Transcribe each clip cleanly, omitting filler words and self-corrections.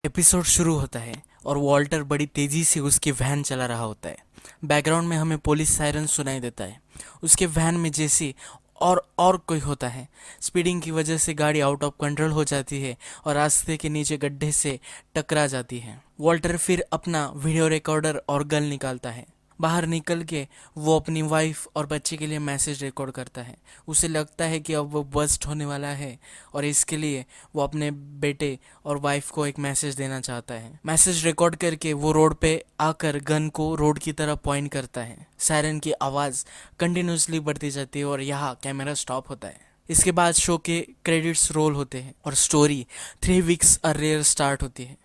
Episode शुरू होता है और वॉल्टर बड़ी तेजी से उसकी वैन चला रहा होता है। बैकग्राउंड में हमें पुलिस सायरन सुनाई देता है। उसके वैन में जेसी और कोई होता है। स्पीडिंग की वजह से गाड़ी आउट ऑफ कंट्रोल हो जाती है और रास्ते के नीचे गड्ढे से टकरा जाती है। वॉल्टर फिर अपना वीडियो रिकॉर्डर और गन निकालता है। बाहर निकल के वो अपनी वाइफ और बच्चे के लिए मैसेज रिकॉर्ड करता है। उसे लगता है कि अब वो बस्ट होने वाला है और इसके लिए वो अपने बेटे और वाइफ को एक मैसेज देना चाहता है। मैसेज रिकॉर्ड करके वो रोड पे आकर गन को रोड की तरफ पॉइंट करता है। सायरन की आवाज़ कंटिन्यूसली बढ़ती जाती है और यहाँ कैमरा स्टॉप होता है। इसके बाद शो के क्रेडिट्स रोल होते हैं और स्टोरी 3 वीक्स अर्लियर स्टार्ट होती है।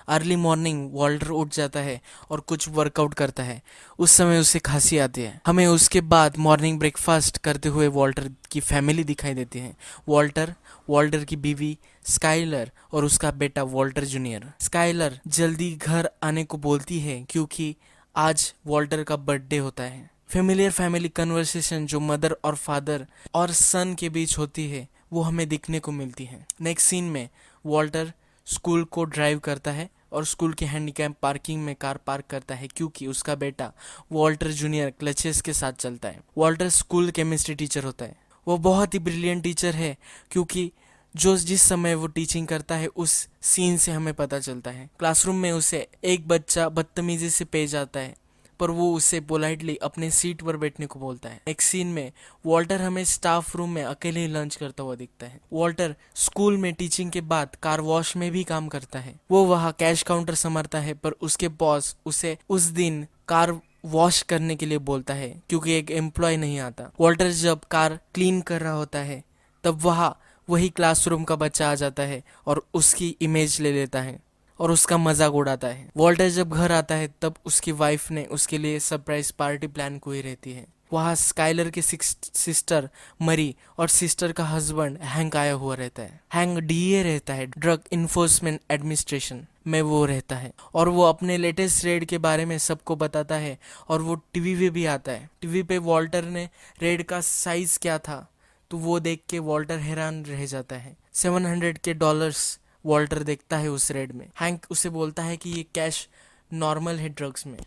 अर्ली मॉर्निंग वॉल्टर उठ जाता है और कुछ वर्कआउट करता है। उस समय उसे खांसी आती है। हमें उसके बाद मॉर्निंग ब्रेकफास्ट करते हुए वॉल्टर की फैमिली दिखाई देती है। वॉल्टर, वॉल्टर की बीवी स्काइलर और उसका बेटा वॉल्टर जूनियर। स्काइलर जल्दी घर आने को बोलती है क्योंकि आज वॉल्टर का बर्थडे होता है। फेमिलियर फैमिली कन्वर्सेशन जो मदर और फादर और सन के बीच होती है वो हमें दिखने को मिलती है। नेक्स्ट सीन में वॉल्टर स्कूल को ड्राइव करता है और स्कूल के हैंडीकैप पार्किंग में कार पार्क करता है क्योंकि उसका बेटा वॉल्टर जूनियर क्लचेस के साथ चलता है। वॉल्टर स्कूल केमिस्ट्री टीचर होता है। वो बहुत ही ब्रिलियंट टीचर है क्योंकि जो जिस समय वो टीचिंग करता है उस सीन से हमें पता चलता है। क्लासरूम में उसे एक बच्चा बदतमीजी से पेश आता है पर वो उसे पोलाइटली अपने सीट पर बैठने को बोलता है। एक सीन में वॉल्टर हमें स्टाफ रूम में अकेले ही लंच करता हुआ दिखता है। वॉल्टर स्कूल में टीचिंग के बाद कार वॉश में भी काम करता है। वो वहाँ कैश काउंटर संभालता है पर उसके बॉस उसे उस दिन कार वॉश करने के लिए बोलता है क्योंकि एक एम्प्लॉय नहीं आता। वॉल्टर जब कार क्लीन कर रहा होता है तब वहाँ वही क्लासरूम का बच्चा आ जाता है और उसकी इमेज ले लेता है और उसका मजाक उड़ाता है। वॉल्टर जब घर आता है तब उसकी वाइफ ने उसके लिए सरप्राइज पार्टी प्लान की रहती है। वहाँ स्काइलर की सिस्टर मरी और सिस्टर का हस्बैंड हैंक आया हुआ रहता है। हैंक डीए रहता है, ड्रग इन्फोर्समेंट एडमिनिस्ट्रेशन में वो रहता है और वो अपने लेटेस्ट रेड के बारे में सबको बताता है और वो टीवी पे भी आता है। टीवी पे वॉल्टर ने रेड का साइज क्या था तो वो देख के वॉल्टर हैरान रह जाता है। $700 वॉल्टर देखता है उस रेड में। हैंक उसे बोलता है कि ये कैश नॉर्मल है ड्रग्स में।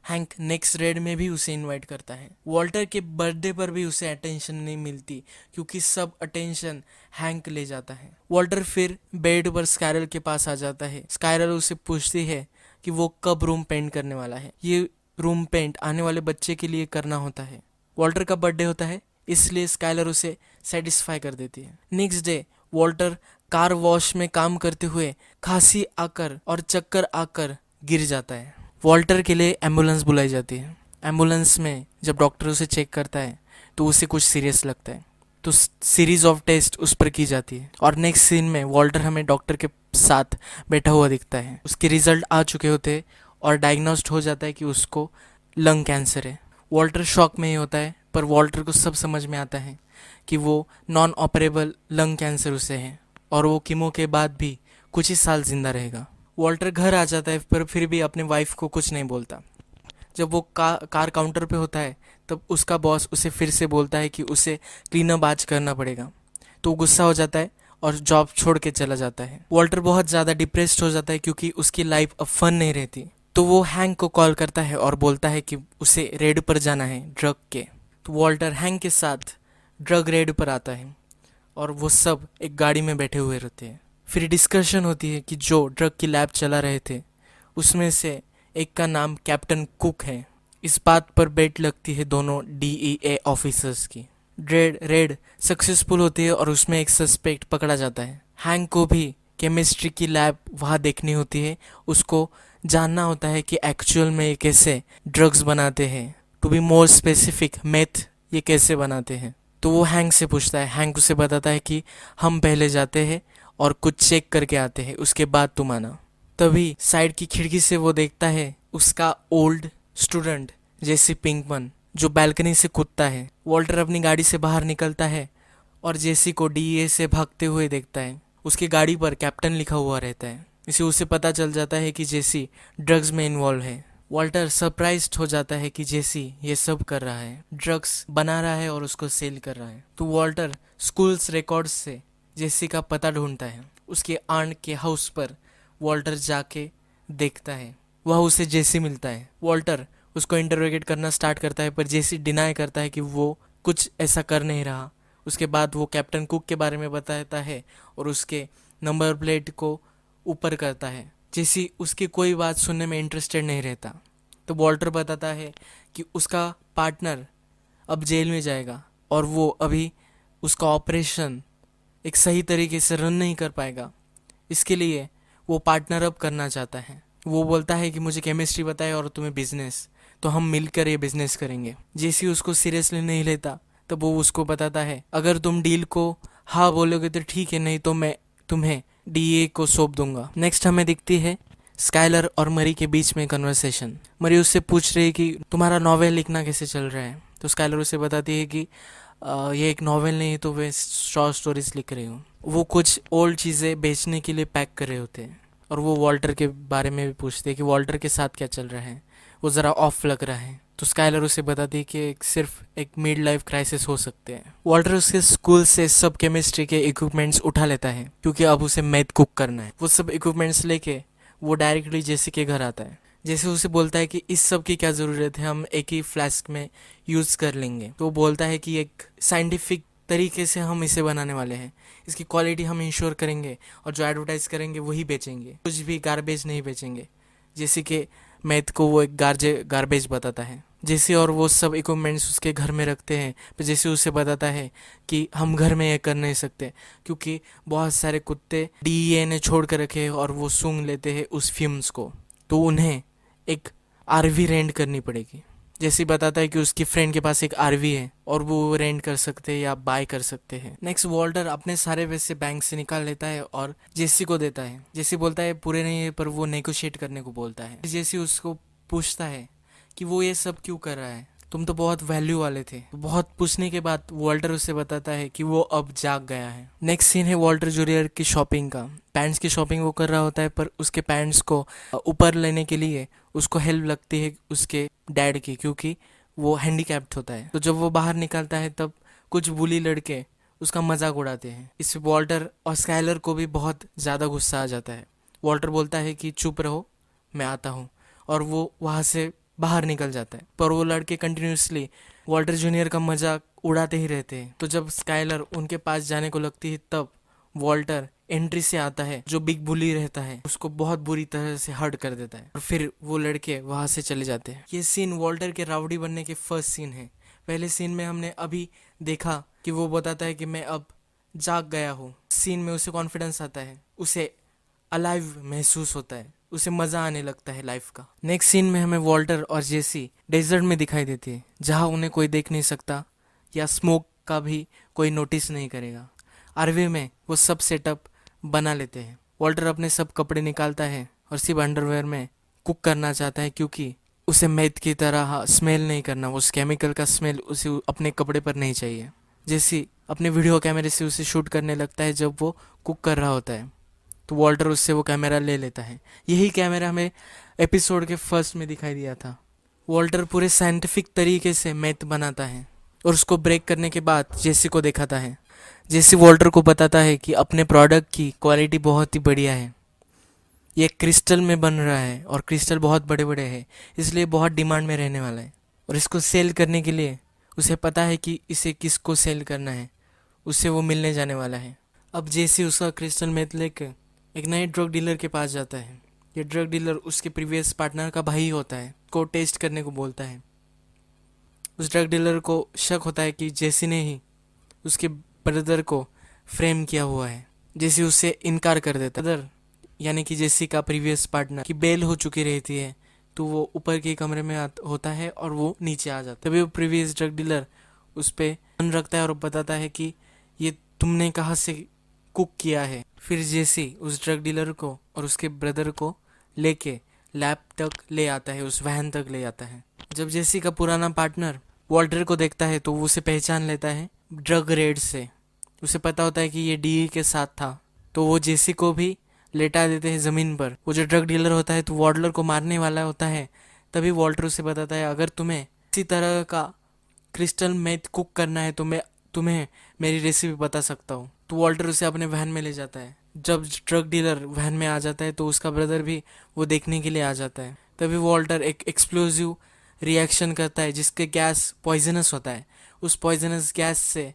हैंक नेक्स्ट रेड में भी उसे इनवाइट करता है। वॉल्टर के बर्थडे पर भी उसे अटेंशन नहीं मिलती क्योंकि सब अटेंशन हैंक ले जाता है। वॉल्टर फिर बेड पर स्काइरल के पास आ जाता है। स्काइरल उसे पूछती है कि वो कब रूम पेंट करने वाला है। ये रूम पेंट आने वाले बच्चे के लिए करना होता है। वॉल्टर का बर्थडे होता है इसलिए स्काइलर उसे सेटिस्फाई कर देती है। Next day Walter car wash में काम करते हुए खांसी आकर और चक्कर आकर गिर जाता है। वॉल्टर के लिए एम्बुलेंस बुलाई जाती है। एम्बुलेंस में जब डॉक्टर उसे चेक करता है तो उसे कुछ सीरियस लगता है तो सीरीज ऑफ टेस्ट उस पर की जाती है और नेक्स्ट सीन में वॉल्टर हमें डॉक्टर के साथ बैठा हुआ दिखता है। उसके रिजल्ट आ चुके होते हैं और डायग्नोस्ड हो जाता है कि उसको लंग कैंसर है। वॉल्टर शॉक में ही होता है पर वॉल्टर को सब समझ में आता है कि वो नॉन ऑपरेबल लंग कैंसर उसे है और वो कीमो के बाद भी कुछ ही साल जिंदा रहेगा। वॉल्टर घर आ जाता है पर फिर भी अपने वाइफ को कुछ नहीं बोलता। जब वो कार काउंटर पे होता है तब उसका बॉस उसे फिर से बोलता है कि उसे क्लीनअप आज करना पड़ेगा तो वो गुस्सा हो जाता है और जॉब छोड़ के चला जाता है। वॉल्टर बहुत ज़्यादा डिप्रेस्ड हो जाता है क्योंकि उसकी लाइफ अब फन नहीं रहती। तो वो हैंक को कॉल करता है और बोलता है कि उसे रेड पर जाना है ड्रग के। तो वॉल्टर हैंक के साथ ड्रग रेड पर आता है और वो सब एक गाड़ी में बैठे हुए रहते हैं। फिर डिस्कशन होती है कि जो ड्रग की लैब चला रहे थे उसमें से एक का नाम कैप्टन कुक है। इस बात पर बेट लगती है दोनों डीईए ऑफिसर्स की। रेड सक्सेसफुल होती है और उसमें एक सस्पेक्ट पकड़ा जाता है। हैंक को भी केमिस्ट्री की लैब वहाँ देखनी होती है। उसको जानना होता है कि एक्चुअल में ये कैसे ड्रग्स बनाते हैं, to be more specific meth ये कैसे बनाते हैं। तो वो हैंक से पूछता है। हैंक उसे बताता है कि हम पहले जाते हैं और कुछ चेक करके आते हैं उसके बाद तुम आना। तभी साइड की खिड़की से वो देखता है उसका ओल्ड स्टूडेंट जेसी पिंकमन जो बालकनी से कूदता है। वॉल्टर अपनी गाड़ी से बाहर निकलता है और जेसी को डीए से भागते हुए देखता है। उसकी गाड़ी पर कैप्टन लिखा हुआ रहता है। इसे उसे पता चल जाता है कि जेसी ड्रग्स में इन्वॉल्व है। वॉल्टर सरप्राइज्ड हो जाता है कि जेसी ये सब कर रहा है, ड्रग्स बना रहा है और उसको सेल कर रहा है। तो वॉल्टर स्कूल्स रिकॉर्ड्स से जेसी का पता ढूंढता है। उसके आंट के हाउस पर वॉल्टर जाके देखता है, वह उसे जेसी मिलता है। वॉल्टर उसको इंटरोगेट करना स्टार्ट करता है, पर जेसी डिनाई करता है कि वो कुछ ऐसा कर नहीं रहा। उसके बाद वो कैप्टन कुक के बारे में बताता है और उसके नंबर प्लेट को ऊपर करता है। जेसी उसकी कोई बात सुनने में इंटरेस्टेड नहीं रहता। तो वॉल्टर बताता है कि उसका पार्टनर अब जेल में जाएगा और वो अभी उसका ऑपरेशन एक सही तरीके से रन नहीं कर पाएगा। इसके लिए वो पार्टनर अप करना चाहता है। वो बोलता है कि मुझे केमिस्ट्री बताए और तुम्हें बिजनेस, तो हम मिलकर ये बिजनेस करेंगे। जेसी उसको सीरियसली नहीं लेता, तब वो उसको बताता है अगर तुम डील को हाँ बोलोगे तो ठीक है, नहीं तो मैं तुम्हें डीए को सौंप दूंगा। नेक्स्ट हमें दिखती है स्काइलर और मरी के बीच में कन्वर्सेशन। मरी उससे पूछ रही है कि तुम्हारा नॉवेल लिखना कैसे चल रहा है। तो स्काइलर उसे बताती है कि ये एक नॉवेल नहीं तो वे शॉर्ट स्टोरीज लिख रही हूँ। वो कुछ ओल्ड चीज़ें बेचने के लिए पैक कर रहे होते हैं और वो वॉल्टर के बारे में भी पूछते हैं कि वॉल्टर के साथ क्या चल रहा है, वो ज़रा ऑफ लग रहा है। तो स्काइलर उसे बताती है कि सिर्फ एक मिड लाइफ क्राइसिस हो सकते हैं। वॉल्टर उसके स्कूल से सब केमिस्ट्री के इक्विपमेंट्स उठा लेता है क्योंकि अब उसे मैथ कुक करना है। वो सब इक्विपमेंट्स लेके वो डायरेक्टली जेसी के घर आता है। जैसे उसे बोलता है कि इस सब की क्या ज़रूरत है, हम एक ही फ्लास्क में यूज़ कर लेंगे। तो वो बोलता है कि एक साइंटिफिक तरीके से हम इसे बनाने वाले हैं, इसकी क्वालिटी हम इंश्योर करेंगे और जो एडवर्टाइज करेंगे वही बेचेंगे, कुछ भी गार्बेज नहीं बेचेंगे। जैसे कि मैथ को वो एक गार्बेज बताता है। जैसे और वो सब इक्विपमेंट्स उसके घर में रखते हैं, पर जैसे उसे बताता है कि हम घर में ये कर नहीं सकते क्योंकि बहुत सारे कुत्ते डीईए ने छोड़ कर रखे और वो सूंघ लेते हैं उस फ्यूम्स को, तो उन्हें एक आरवी रेंट करनी पड़ेगी। जैसे बताता है कि उसकी फ्रेंड के पास एक आरवी है और वो रेंट कर सकते हैं या बाय कर सकते हैं। नेक्स्ट वॉल्टर अपने सारे पैसे बैंक से निकाल लेता है और जेसी को देता है। जेसी बोलता है पूरे नहीं है, पर वो नेगोशिएट करने को बोलता है। जेसी उसको पूछता है कि वो ये सब क्यों कर रहा है, तुम तो बहुत वैल्यू वाले थे। बहुत पूछने के बाद वॉल्टर उससे बताता है कि वो अब जाग गया है। नेक्स्ट सीन है वॉल्टर जूनियर की शॉपिंग का। पैंट्स की शॉपिंग वो कर रहा होता है, पर उसके पैंट्स को ऊपर लेने के लिए उसको हेल्प लगती है उसके डैड की, क्योंकि वो हैंडीकैप्ड होता है। तो जब वो बाहर निकलता है तब कुछ बुली लड़के उसका मजाक उड़ाते हैं। इससे वॉल्टर और स्काइलर को भी बहुत ज़्यादा गुस्सा आ जाता है। वॉल्टर बोलता है कि चुप रहो, मैं आता हूँ, और वो वहाँ से बाहर निकल जाता है। पर वो लड़के कंटिन्यूसली वॉल्टर जूनियर का मजाक उड़ाते ही रहते हैं। तो जब स्काइलर उनके पास जाने को लगती है तब वॉल्टर एंट्री से आता है, जो बिग बुली रहता है उसको बहुत बुरी तरह से हर्ट कर देता है और फिर वो लड़के वहां से चले जाते हैं। ये सीन वॉल्टर के राउडी बनने के फर्स्ट सीन है। पहले सीन में हमने अभी देखा कि वो बताता है कि मैं अब जाग गया हूँ। सीन में उसे कॉन्फिडेंस आता है, उसे अलाइव महसूस होता है, उसे मजा आने लगता है लाइफ का। नेक्स्ट सीन में हमें वॉल्टर और जेसी डेजर्ट में दिखाई देती है, जहाँ उन्हें कोई देख नहीं सकता या स्मोक का भी कोई नोटिस नहीं करेगा। आरवे में वो सब सेटअप बना लेते हैं। वॉल्टर अपने सब कपड़े निकालता है और सिर्फ अंडरवेयर में कुक करना चाहता है क्योंकि उसे मैथ की तरह स्मेल नहीं करना, उस केमिकल का स्मेल उसे अपने कपड़े पर नहीं चाहिए। जैसे अपने वीडियो कैमरे से उसे शूट करने लगता है जब वो कुक कर रहा होता है, तो वॉल्टर उससे वो कैमरा ले लेता है। यही कैमरा हमें एपिसोड के फर्स्ट में दिखाई दिया था। वॉल्टर पूरे साइंटिफिक तरीके से मैथ बनाता है और उसको ब्रेक करने के बाद जेसी को दिखाता है। जेसी वॉल्टर को बताता है कि अपने प्रोडक्ट की क्वालिटी बहुत ही बढ़िया है, ये क्रिस्टल में बन रहा है और क्रिस्टल बहुत बड़े बड़े हैं, इसलिए बहुत डिमांड में रहने वाला है। और इसको सेल करने के लिए उसे पता है कि इसे किसको सेल करना है, उससे वो मिलने जाने वाला है। अब जेसी उसका क्रिस्टल मैथ लेकर एक नए ड्रग डीलर के पास जाता है। ये ड्रग डीलर उसके प्रीवियस पार्टनर का भाई होता है, को टेस्ट करने को बोलता है। उस ड्रग डीलर को शक होता है कि जेसी ने ही उसके ब्रदर को फ्रेम किया हुआ है। जेसी उससे इनकार कर देता। ब्रदर यानी कि जेसी का प्रीवियस पार्टनर की बेल हो चुकी रहती है, तो वो ऊपर के कमरे में होता है और वो नीचे आ जाता है। तभी वो प्रीवियस ड्रग डीलर उस पर मन रखता है और बताता है कि ये तुमने कहाँ से कुक किया है। फिर जेसी उस ड्रग डीलर को और उसके ब्रदर को लेके लैब तक ले आता है, उस वैन तक ले आता है। जब जेसी का पुराना पार्टनर वॉल्टर को देखता है तो वो उसे पहचान लेता है ड्रग रेड से। उसे पता होता है कि ये डी के साथ था, तो वो जेसी को भी लेटा देते हैं ज़मीन पर। वो जो ड्रग डीलर होता है तो वॉल्टर को मारने वाला होता है। तभी वॉल्टर उसे बताता है अगर तुम्हें इसी तरह का क्रिस्टल मैथ कुक करना है तो मैं तुम्हें मेरी रेसिपी बता सकता हूँ। तो वॉल्टर उसे अपने वैन में ले जाता है। जब ड्रग डीलर वैन में आ जाता है तो उसका ब्रदर भी वो देखने के लिए आ जाता है। तभी वॉल्टर एक एक्सप्लोजिव रिएक्शन करता है जिसके गैस पॉइजनस होता है। उस पॉइजनस गैस से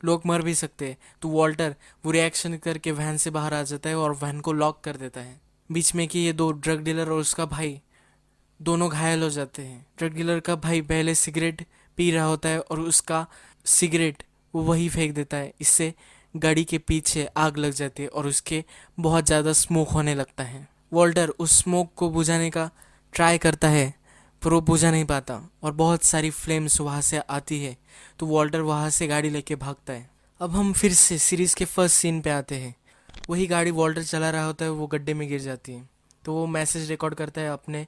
लोग मर भी सकते हैं। तो वॉल्टर वो रिएक्शन करके वैन से बाहर आ जाता है और वैन को लॉक कर देता है। बीच में कि ये दो ड्रग डीलर और उसका भाई दोनों घायल हो जाते हैं। ड्रग डीलर का भाई पहले सिगरेट पी रहा होता है और उसका सिगरेट वो वही फेंक देता है। इससे गाड़ी के पीछे आग लग जाती है और उसके बहुत ज़्यादा स्मोक होने लगता है। वॉल्टर उस स्मोक को बुझाने का ट्राई करता है पर वो बुझा नहीं पाता और बहुत सारी फ्लेम्स वहाँ से आती है। तो वॉल्टर वहाँ से गाड़ी लेके भागता है। अब हम फिर से सीरीज़ के फर्स्ट सीन पे आते हैं। वही गाड़ी वॉल्टर चला रहा होता है वो गड्ढे में गिर जाती है। तो वो मैसेज रिकॉर्ड करता है अपने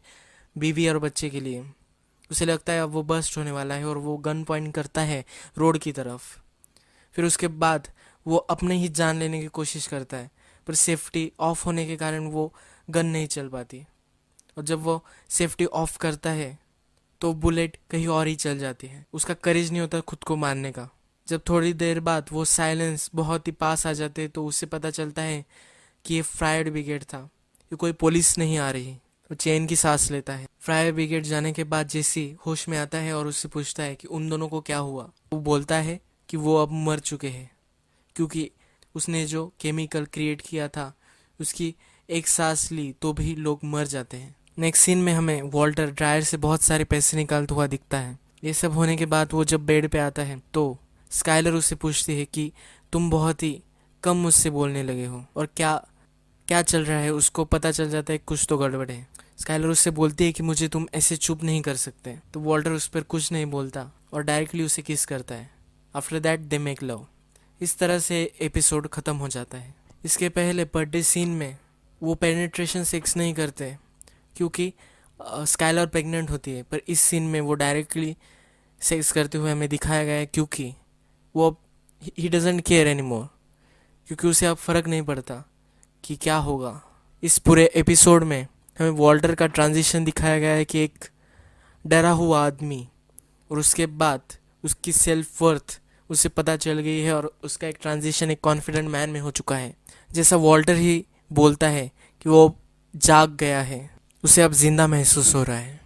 बीवी और बच्चे के लिए। उसे लगता है अब वो बस्ट होने वाला है और वो गन पॉइंट करता है रोड की तरफ। फिर उसके बाद वो अपने ही जान लेने की कोशिश करता है पर सेफ्टी ऑफ होने के कारण वो गन नहीं चल पाती। और जब वो सेफ्टी ऑफ करता है तो बुलेट कहीं और ही चल जाती है। उसका करेज नहीं होता खुद को मारने का। जब थोड़ी देर बाद वो साइलेंस बहुत ही पास आ जाते तो उसे पता चलता है कि ये फायर ब्रिगेड था, ये कोई पुलिस नहीं आ रही। वो चैन की सांस लेता है। फायर ब्रिगेड जाने के बाद जेसी होश में आता है और उससे पूछता है कि उन दोनों को क्या हुआ। वो बोलता है कि वो अब मर चुके हैं क्योंकि उसने जो केमिकल क्रिएट किया था उसकी एक सांस ली तो भी लोग मर जाते हैं। नेक्स्ट सीन में हमें वॉल्टर ड्रायर से बहुत सारे पैसे निकालता हुआ दिखता है। ये सब होने के बाद वो जब बेड पे आता है तो स्काइलर उससे पूछती है कि तुम बहुत ही कम मुझसे बोलने लगे हो और क्या क्या चल रहा है। उसको पता चल जाता है कुछ तो गड़बड़ है। स्काइलर उससे बोलती है कि मुझे तुम ऐसे चुप नहीं कर सकते। तो वॉल्टर उस पर कुछ नहीं बोलता और डायरेक्टली उसे किस करता है। After that they make love. इस तरह से एपिसोड ख़त्म हो जाता है। इसके पहले बर्थडे सीन में वो पेनिट्रेशन सेक्स नहीं करते क्योंकि स्काइलर प्रेग्नेंट होती है, पर इस सीन में वो डायरेक्टली सेक्स करते हुए हमें दिखाया गया है क्योंकि वो अब he doesn't care any more, क्योंकि उसे अब फ़र्क नहीं पड़ता कि क्या होगा। इस पूरे एपिसोड में हमें वॉल्टर का ट्रांजिशन दिखाया गया है कि एक डरा हुआ आदमी और उसके बाद उसकी सेल्फ वर्थ उसे पता चल गई है और उसका एक ट्रांजिशन एक कॉन्फिडेंट मैन में हो चुका है। जैसा वॉल्टर ही बोलता है कि वो जाग गया है, उसे अब जिंदा महसूस हो रहा है।